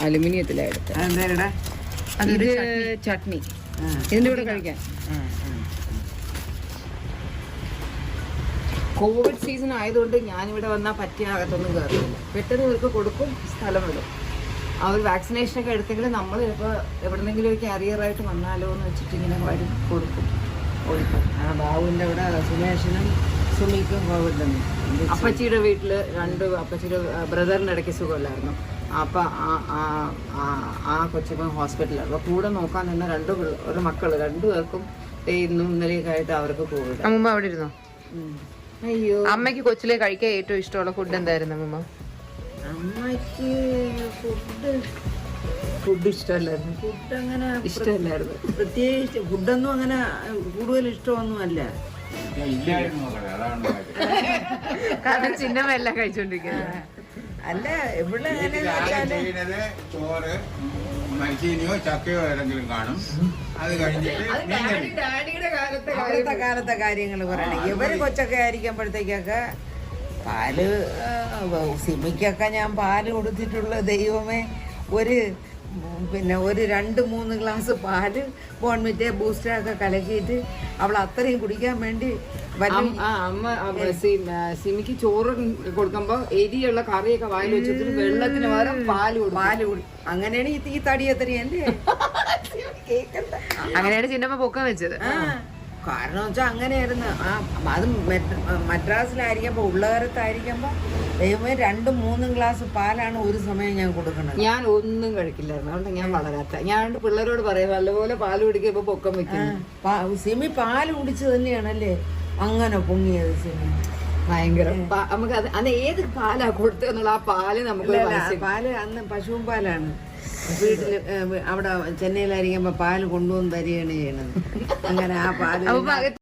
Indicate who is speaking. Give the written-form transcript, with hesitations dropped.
Speaker 1: അലുമിനിയത്തിലാണ് എടുത്തത്. ഇത് ചട്നി ഇതിൻ്റെ കൂടെ കഴിക്കാൻ. കോവിഡ് സീസൺ ആയതുകൊണ്ട് ഞാനിവിടെ വന്നാൽ പറ്റിയ അകത്തൊന്നും കയറില്ല. പെട്ടെന്ന് ഇവർക്ക് കൊടുക്കും, സ്ഥലം വിടും. അവർ വാക്സിനേഷനൊക്കെ എടുത്തെങ്കിൽ നമ്മൾ ചിലപ്പോൾ എവിടെന്നെങ്കിലും ഒരു ക്യാരിയറായിട്ട് വന്നാലോ എന്ന് വെച്ചിട്ട് ഇങ്ങനെ വഴി കൊടുക്കും.
Speaker 2: ബാബുവിൻ്റെ അവിടെ സുമേഷനും സുമിക്കും കോവിഡ് തന്നെ.
Speaker 1: അപ്പച്ചിയുടെ വീട്ടിൽ അപ്പച്ചിയുടെ ബ്രദറിൻ്റെ ഇടയ്ക്ക് സുഖമില്ലായിരുന്നു. അപ്പം ആ കൊച്ചിപ്പം ഹോസ്പിറ്റലാണ്. അപ്പോൾ കൂടെ നോക്കാൻ നിന്ന ഒരു മക്കൾ രണ്ടുപേർക്കും ഇന്നും ഇന്നലെയൊക്കെ ആയിട്ട് അവർക്ക് കോവിഡ്.
Speaker 3: അമ്മ അവിടെ ഇരുന്നോ?
Speaker 1: അയ്യോ,
Speaker 3: അമ്മയ്ക്ക് കൊച്ചിലെ കഴിക്കാൻ ഏറ്റവും ഇഷ്ടമുള്ള ഫുഡ് എന്തായിരുന്നു അമ്മ?
Speaker 2: അമ്മയ്ക്ക് ഫുഡ് ഇഷ്ടമല്ലായിരുന്നു. ഫുഡ് അങ്ങനെ
Speaker 1: ഇഷ്ടമല്ലായിരുന്നു.
Speaker 2: പ്രത്യേകിച്ച് ഫുഡൊന്നും അങ്ങനെ കൂടുതൽ ഇഷ്ടമൊന്നുമല്ല.
Speaker 3: കാരണം ചിഹ്നമെല്ലാം കഴിച്ചോണ്ടിരിക്കുന്നത്.
Speaker 2: അല്ല ഇവിടെ
Speaker 4: ചോറ് മരിച്ചീനിയോ ചക്കയോ ഏതെങ്കിലും കാണും. അത് കഴിഞ്ഞിട്ട്
Speaker 2: അവിടുത്തെ കാലത്തെ കാര്യങ്ങൾ പറയണെങ്കിൽ ഇവര് കൊച്ചൊക്കെ ആയിരിക്കുമ്പോഴത്തേക്കൊക്കെ പാല് സിമിക്കൊക്കെ ഞാൻ പാല് കൊടുത്തിട്ടുള്ള ദൈവമേ, ഒരു 2-3 ഗ്ലാസ് പാല് ബോൺമിറ്റേ ബൂസ്റ്ററൊക്കെ കലക്കിയിട്ട് അവൾ അത്രയും കുടിക്കാൻ വേണ്ടി
Speaker 1: അമ്മ സിമിക്ക് ചോറ് കൊടുക്കുമ്പോ എരിയുള്ള കറിയൊക്കെ വായിൽ വെച്ചിട്ട് വെള്ളത്തിന് പകരം പാല്
Speaker 2: അങ്ങനെയാണ് ഈ തടിയത്തറിയല്ലേ കേക്കണ്ട.
Speaker 3: അങ്ങനെയാണ് ചിന്നമ്മ പൊക്കം വെച്ചത്.
Speaker 2: കാരണം വെച്ചാൽ അങ്ങനെയായിരുന്നു. അത് മദ്രാസിലായിരിക്കുമ്പോ ഉള്ളകരത്തായിരിക്കുമ്പോ ദൈവമേ 2-3 ഗ്ലാസ് പാലാണ് ഒരു സമയം ഞാൻ കൊടുക്കുന്നത്.
Speaker 1: ഞാൻ ഒന്നും കഴിക്കില്ലായിരുന്നു, അതുകൊണ്ട് ഞാൻ വളരാത്ത. ഞാൻ പിള്ളേരോട് പറയാം നല്ലപോലെ പാല് കുടിക്കുമ്പോ പൊക്കം വെക്കുന്നു.
Speaker 2: സിമി പാല് കുടിച്ച് തന്നെയാണല്ലേ അങ്ങനെ പൊങ്ങിയത്. സിമി
Speaker 1: ഭയങ്കര നമുക്ക് അന്ന് ഏത് പാലാ കൊടുത്തെന്നുള്ള ആ പാല് നമുക്ക്
Speaker 2: പാല് അന്ന് പശുവും പാലാണ്. വീട്ടില് അവിടെ ചെന്നൈയിലായിരിക്കുമ്പോ പാല് കൊണ്ടുവന്ന് തരികയാണ് ചെയ്യണത്. അങ്ങനെ ആ പാല്